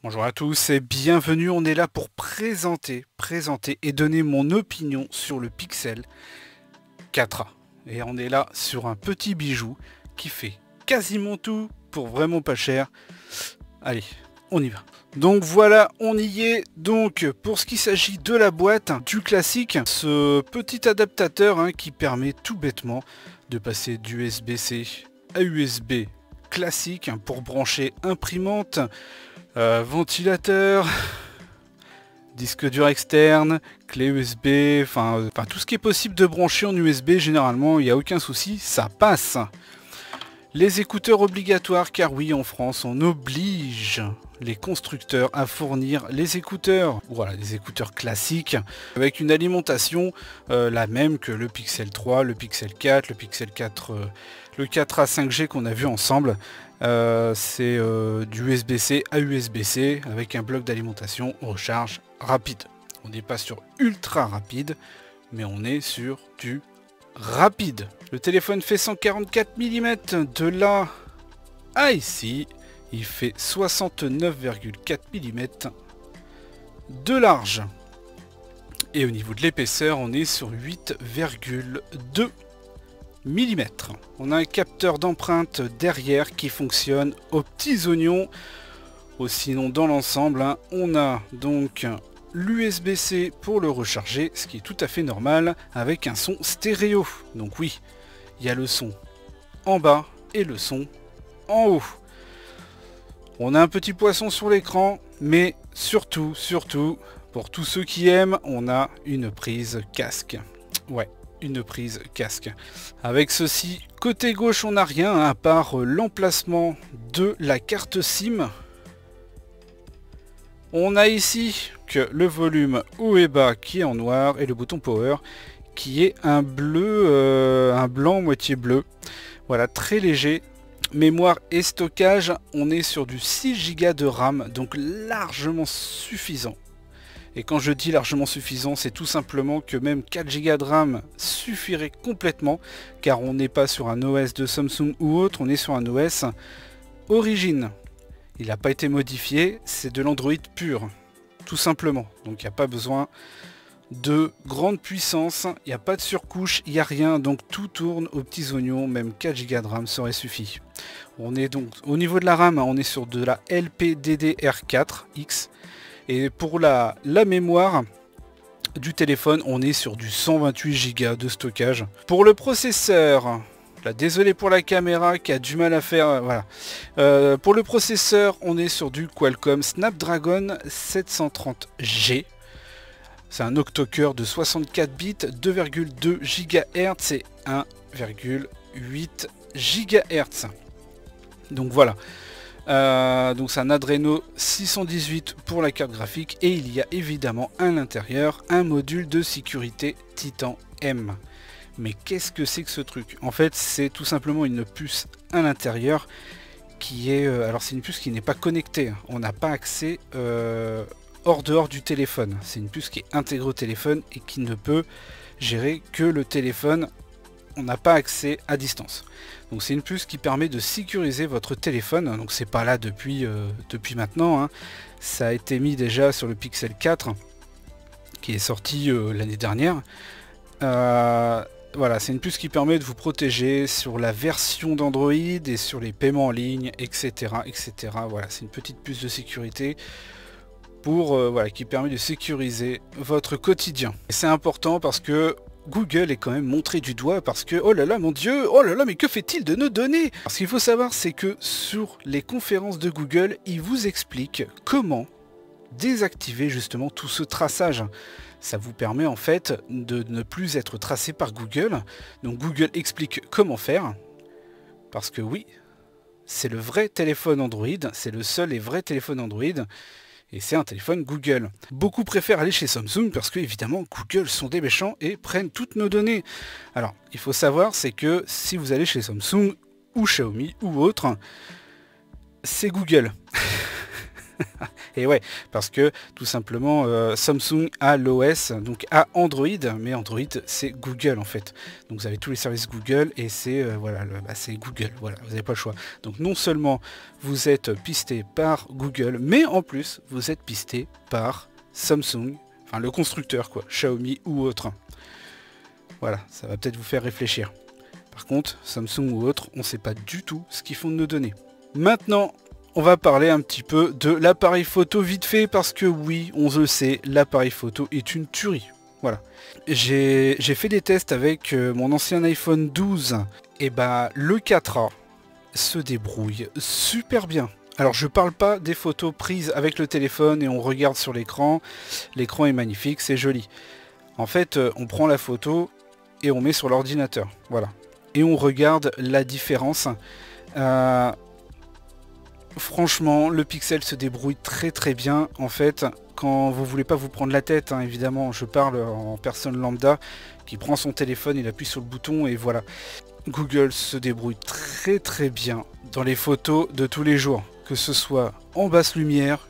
Bonjour à tous et bienvenue, on est là pour présenter et donner mon opinion sur le Pixel 4a. Et on est là sur un petit bijou qui fait quasiment tout pour vraiment pas cher. Allez, on y va. Donc voilà, on y est. Donc pour ce qui s'agit de la boîte, du classique, ce petit adaptateur qui permet tout bêtement de passer d'USB-C à USB classique pour brancher imprimante, ventilateur, disque dur externe, clé USB, enfin tout ce qui est possible de brancher en USB, généralement il n'y a aucun souci, ça passe. Les écouteurs obligatoires, car oui, en France on oblige les constructeurs à fournir les écouteurs, voilà, des écouteurs classiques avec une alimentation la même que le Pixel 3, le Pixel 4, le Pixel 4, le 4A 5G qu'on a vu ensemble. C'est du USB-C à USB-C avec un bloc d'alimentation recharge rapide. On n'est pas sur ultra rapide, mais on est sur du rapide. Le téléphone fait 144 mm, de là à ici, il fait 69,4 mm de large. Et au niveau de l'épaisseur, on est sur 8,2 mm. On a un capteur d'empreinte derrière qui fonctionne aux petits oignons. Sinon, dans l'ensemble, on a donc l'USB-C pour le recharger, ce qui est tout à fait normal, avec un son stéréo. Donc oui, il y a le son en bas et le son en haut. On a un petit poisson sur l'écran, mais surtout, pour tous ceux qui aiment, on a une prise casque. Ouais, une prise casque. Avec ceci, côté gauche, on n'a rien à part l'emplacement de la carte SIM. On a ici que le volume haut et bas qui est en noir et le bouton power qui est un bleu, un blanc moitié bleu. Voilà, très léger. Mémoire et stockage, on est sur du 6 Go de RAM, donc largement suffisant. Et quand je dis largement suffisant, c'est tout simplement que même 4 Go de RAM suffirait complètement, car on n'est pas sur un OS de Samsung ou autre, on est sur un OS Origin. Il n'a pas été modifié, c'est de l'Android pur, tout simplement. Donc il n'y a pas besoin de grande puissance, il n'y a pas de surcouche, il n'y a rien, donc tout tourne aux petits oignons, même 4 Go de RAM serait suffi. On est donc, au niveau de la RAM, on est sur de la LPDDR4X, et pour la mémoire du téléphone, on est sur du 128 Go de stockage. Pour le processeur, là, désolé pour la caméra qui a du mal à faire, voilà. Pour le processeur, on est sur du Qualcomm Snapdragon 730G. C'est un octo-cœur de 64 bits, 2,2 GHz et 1,8 GHz. Donc voilà. Donc c'est un Adreno 618 pour la carte graphique et il y a évidemment à l'intérieur un module de sécurité Titan M. Mais qu'est-ce que c'est que ce truc? En fait, c'est tout simplement une puce à l'intérieur qui est... alors c'est une puce qui n'est pas connectée. On n'a pas accès dehors du téléphone. C'est une puce qui est intégrée au téléphone et qui ne peut gérer que le téléphone. On n'a pas accès à distance. Donc c'est une puce qui permet de sécuriser votre téléphone. Donc c'est pas là depuis maintenant. Ça a été mis déjà sur le Pixel 4 qui est sorti l'année dernière. Voilà, c'est une puce qui permet de vous protéger sur la version d'Android et sur les paiements en ligne, etc. etc. Voilà, c'est une petite puce de sécurité pour voilà, qui permet de sécuriser votre quotidien. Et c'est important parce que Google est quand même montré du doigt parce que oh là là mon dieu, oh là là mais que fait-il de nos données? Ce qu'il faut savoir, c'est que sur les conférences de Google, ils vous expliquent comment désactiver justement tout ce traçage. Ça vous permet en fait de ne plus être tracé par Google. Donc Google explique comment faire. Parce que oui, c'est le vrai téléphone Android, c'est le seul et vrai téléphone Android. Et c'est un téléphone Google. Beaucoup préfèrent aller chez Samsung parce que évidemment Google sont des méchants et prennent toutes nos données. Alors, il faut savoir, c'est que si vous allez chez Samsung ou Xiaomi ou autre, c'est Google. Et ouais, parce que tout simplement Samsung a l'OS, donc a Android, mais Android c'est Google en fait. Donc vous avez tous les services Google et c'est voilà, c'est Google, voilà, vous n'avez pas le choix. Donc non seulement vous êtes pisté par Google, mais en plus vous êtes pisté par Samsung, enfin le constructeur quoi, Xiaomi ou autre. Voilà, ça va peut-être vous faire réfléchir. Par contre, Samsung ou autre, on ne sait pas du tout ce qu'ils font de nos données. Maintenant, on va parler un petit peu de l'appareil photo vite fait parce que oui, on le sait, l'appareil photo est une tuerie. Voilà. J'ai fait des tests avec mon ancien iPhone 12 et bah le 4A se débrouille super bien. Alors je parle pas des photos prises avec le téléphone et on regarde sur l'écran. L'écran est magnifique, c'est joli. En fait, on prend la photo et on met sur l'ordinateur. Voilà. Et on regarde la différence. Franchement, le Pixel se débrouille très très bien. En fait, quand vous voulez pas vous prendre la tête, hein, évidemment, je parle en personne lambda qui prend son téléphone, il appuie sur le bouton et voilà. Google se débrouille très très bien dans les photos de tous les jours, que ce soit en basse lumière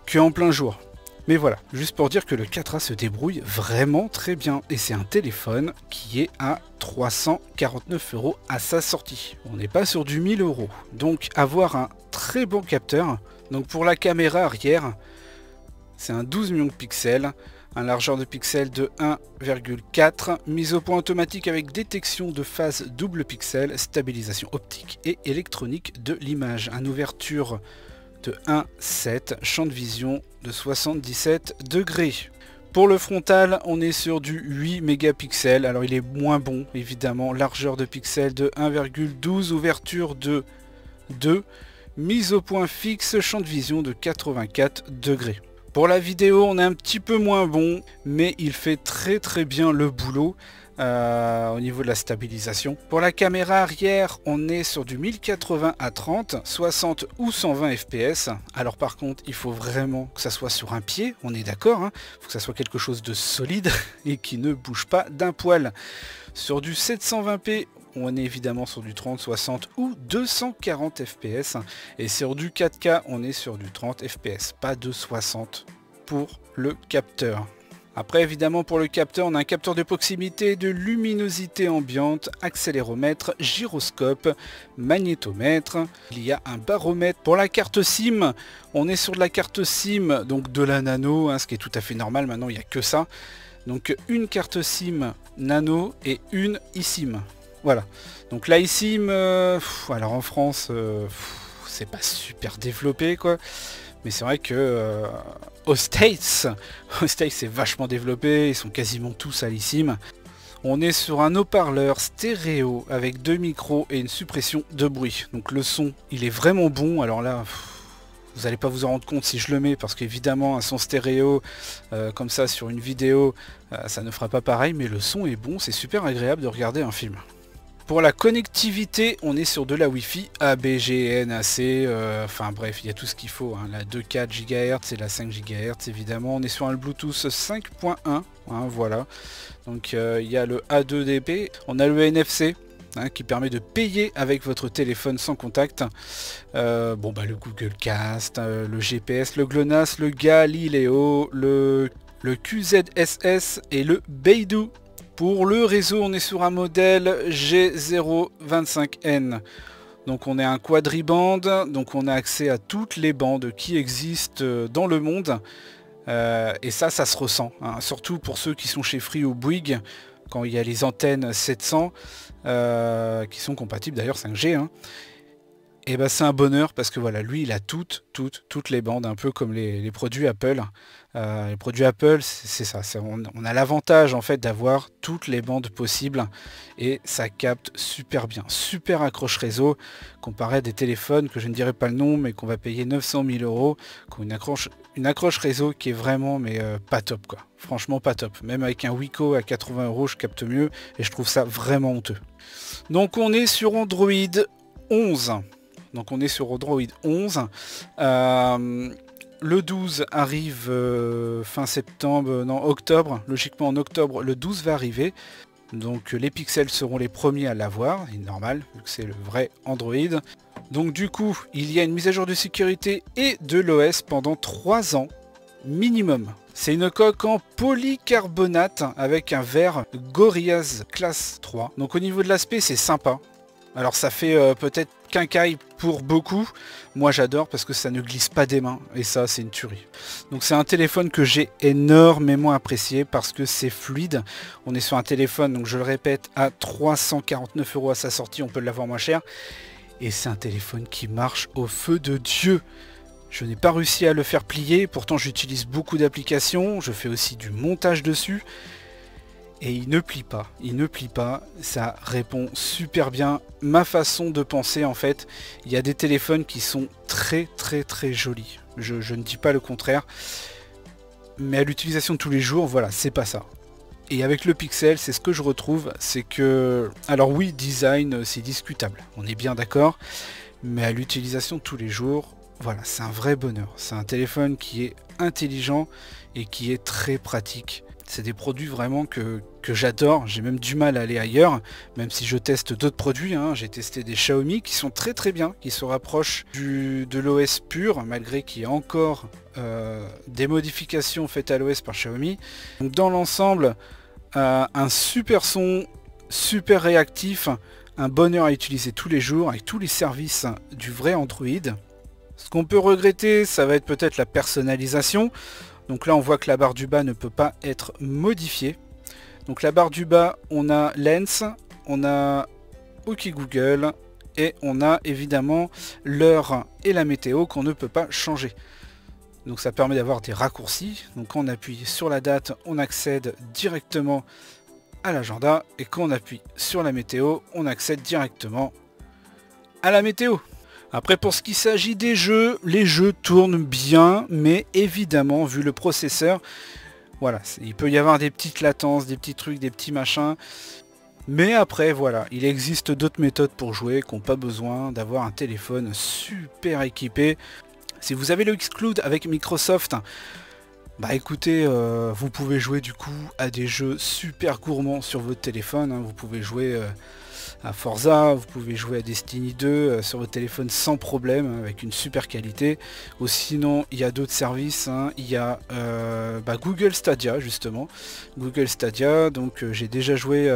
que en plein jour. Mais voilà, juste pour dire que le 4A se débrouille vraiment très bien. Et c'est un téléphone qui est à 349 € à sa sortie. On n'est pas sur du 1000 €. Donc avoir un très bon capteur. Donc pour la caméra arrière, c'est un 12 millions de pixels. Un largeur de pixels de 1,4. Mise au point automatique avec détection de phase double pixel. Stabilisation optique et électronique de l'image. Une ouverture de 1,7, champ de vision de 77 degrés. Pour le frontal, on est sur du 8 mégapixels. Alors il est moins bon, évidemment. Largeur de pixels de 1,12, ouverture de 2, mise au point fixe, champ de vision de 84 degrés. Pour la vidéo, on est un petit peu moins bon, mais il fait très très bien le boulot. Au niveau de la stabilisation. Pour la caméra arrière, on est sur du 1080 à 30, 60 ou 120 fps. Alors par contre, il faut vraiment que ça soit sur un pied, on est d'accord, hein. Il faut que ça soit quelque chose de solide et qui ne bouge pas d'un poil. Sur du 720p, on est évidemment sur du 30, 60 ou 240 fps. Et sur du 4K, on est sur du 30 fps, pas de 60 pour le capteur. Après évidemment pour le capteur, on a un capteur de proximité, de luminosité ambiante, accéléromètre, gyroscope, magnétomètre. Il y a un baromètre. Pour la carte SIM, on est sur de la carte SIM, donc de la nano, hein, ce qui est tout à fait normal, maintenant il n'y a que ça. Donc une carte SIM nano et une eSIM. Voilà. Donc la eSIM, alors en France, c'est pas super développé quoi. Mais c'est vrai que aux States c'est vachement développé, ils sont quasiment tous à l'eSIM. On est sur un haut-parleur stéréo avec 2 micros et une suppression de bruit. Donc le son, il est vraiment bon. Alors là, vous n'allez pas vous en rendre compte si je le mets, parce qu'évidemment un son stéréo comme ça sur une vidéo, ça ne fera pas pareil, mais le son est bon, c'est super agréable de regarder un film. Pour la connectivité, on est sur de la Wi-Fi A, B, G, NAC, enfin bref, il y a tout ce qu'il faut, hein, la 2,4 GHz et la 5 GHz évidemment. On est sur un Bluetooth 5.1, hein, voilà. Donc il y a le A2DP, on a le NFC, hein, qui permet de payer avec votre téléphone sans contact. Le Google Cast, le GPS, le GLONASS, le Galileo, le QZSS et le Beidou. Pour le réseau, on est sur un modèle G025N. Donc on est un quadriband, donc on a accès à toutes les bandes qui existent dans le monde. Et ça se ressent, hein, surtout pour ceux qui sont chez Free ou Bouygues, quand il y a les antennes 700, qui sont compatibles d'ailleurs 5G. Hein. Et ben c'est un bonheur parce que voilà, lui il a toutes les bandes, un peu comme les produits Apple. Les produits Apple, c'est ça, on a l'avantage en fait d'avoir toutes les bandes possibles et ça capte super bien, super accroche réseau, comparé à des téléphones que je ne dirai pas le nom, mais qu'on va payer 900 000 €, qui ont une accroche réseau qui est vraiment pas top quoi, franchement pas top. Même avec un Wiko à 80 € je capte mieux et je trouve ça vraiment honteux. Donc on est sur Android 11. Donc on est sur Android 11. Le 12 arrive fin septembre, non octobre. Logiquement en octobre, le 12 va arriver. Donc les pixels seront les premiers à l'avoir, c'est normal, vu que c'est le vrai Android. Donc du coup, il y a une mise à jour de sécurité et de l'OS pendant 3 ans minimum. C'est une coque en polycarbonate avec un verre Gorillaz classe 3. Donc au niveau de l'aspect, c'est sympa. Alors ça fait peut-être quincaille pour beaucoup. Moi j'adore parce que ça ne glisse pas des mains. Et ça, c'est une tuerie. Donc c'est un téléphone que j'ai énormément apprécié parce que c'est fluide. On est sur un téléphone, donc je le répète, à 349 € à sa sortie. On peut l'avoir moins cher. Et c'est un téléphone qui marche au feu de Dieu. Je n'ai pas réussi à le faire plier, pourtant j'utilise beaucoup d'applications, je fais aussi du montage dessus. Et il ne plie pas, ça répond super bien. Ma façon de penser en fait, il y a des téléphones qui sont très jolis. Je ne dis pas le contraire. Mais à l'utilisation de tous les jours, voilà, c'est pas ça. Et avec le Pixel, c'est ce que je retrouve, c'est que... Alors oui, design, c'est discutable, on est bien d'accord. Mais à l'utilisation de tous les jours, voilà, c'est un vrai bonheur. C'est un téléphone qui est intelligent et qui est très pratique. C'est des produits vraiment que j'adore. J'ai même du mal à aller ailleurs, même si je teste d'autres produits. Hein. J'ai testé des Xiaomi qui sont très bien, qui se rapprochent de l'OS pur, malgré qu'il y ait encore des modifications faites à l'OS par Xiaomi. Donc dans l'ensemble, un super son, super réactif, un bonheur à utiliser tous les jours, avec tous les services du vrai Android. Ce qu'on peut regretter, ça va être peut-être la personnalisation. Donc là, on voit que la barre du bas ne peut pas être modifiée. Donc la barre du bas, on a Lens, on a OK Google et on a évidemment l'heure et la météo qu'on ne peut pas changer. Donc ça permet d'avoir des raccourcis. Donc quand on appuie sur la date, on accède directement à l'agenda. Et quand on appuie sur la météo, on accède directement à la météo. Après, pour ce qui s'agit des jeux, les jeux tournent bien, mais évidemment, vu le processeur, voilà, il peut y avoir des petites latences, des petits trucs, des petits machins. Mais après, voilà, il existe d'autres méthodes pour jouer qui n'ont pas besoin d'avoir un téléphone super équipé. Si vous avez le Xcloud avec Microsoft, bah écoutez, vous pouvez jouer du coup à des jeux super gourmands sur votre téléphone. Hein. Vous pouvez jouer... à Forza, vous pouvez jouer à Destiny 2 sur votre téléphone sans problème, avec une super qualité. Ou sinon, il y a d'autres services, hein. Il y a Google Stadia justement. Google Stadia, donc j'ai déjà joué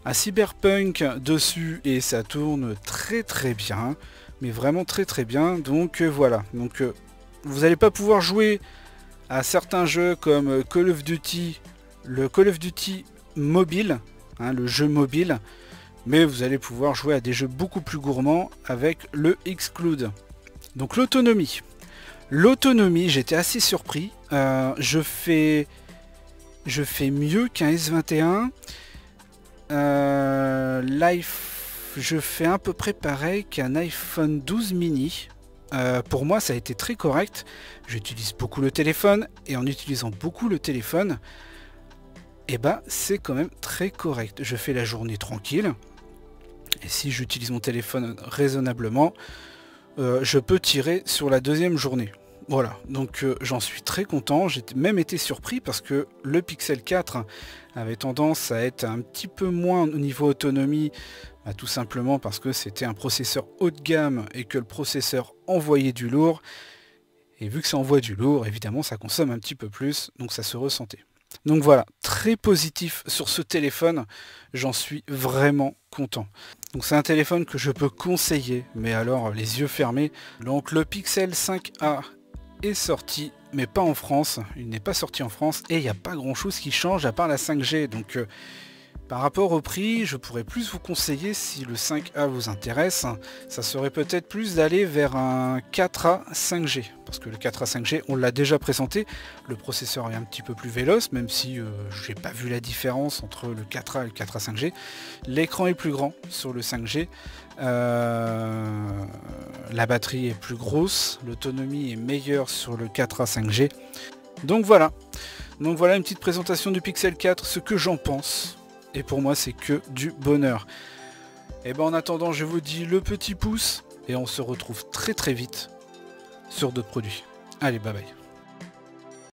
à Cyberpunk dessus et ça tourne très bien. Mais vraiment très bien. Donc voilà. Donc vous n'allez pas pouvoir jouer à certains jeux comme Call of Duty, le Call of Duty mobile, hein, le jeu mobile. Mais vous allez pouvoir jouer à des jeux beaucoup plus gourmands avec le Xcloud. Donc l'autonomie. L'autonomie, j'étais assez surpris. Je fais mieux qu'un S21. Je fais à peu près pareil qu'un iPhone 12 mini. Pour moi, ça a été très correct. J'utilise beaucoup le téléphone. Et en utilisant beaucoup le téléphone, eh ben, c'est quand même très correct. Je fais la journée tranquille. Et si j'utilise mon téléphone raisonnablement, je peux tirer sur la deuxième journée. Voilà, donc j'en suis très content. J'ai même été surpris parce que le Pixel 4 avait tendance à être un petit peu moins au niveau autonomie, tout simplement parce que c'était un processeur haut de gamme et que le processeur envoyait du lourd. Et vu que ça envoie du lourd, évidemment ça consomme un petit peu plus, donc ça se ressentait. Donc voilà, très positif sur ce téléphone, j'en suis vraiment content. Donc c'est un téléphone que je peux conseiller, mais alors les yeux fermés. Donc le Pixel 5a est sorti, mais pas en France, il n'est pas sorti en France, et il n'y a pas grand chose qui change à part la 5G. Donc par rapport au prix, je pourrais plus vous conseiller, si le 5A vous intéresse, ça serait peut-être plus d'aller vers un 4A 5G. Parce que le 4A 5G, on l'a déjà présenté, le processeur est un petit peu plus véloce, même si j'ai pas vu la différence entre le 4A et le 4A 5G. L'écran est plus grand sur le 5G, la batterie est plus grosse, l'autonomie est meilleure sur le 4A 5G. Donc voilà une petite présentation du Pixel 4, ce que j'en pense. Et pour moi, c'est que du bonheur. Et ben en attendant, je vous dis le petit pouce. Et on se retrouve très vite sur d'autres produits. Allez, bye bye.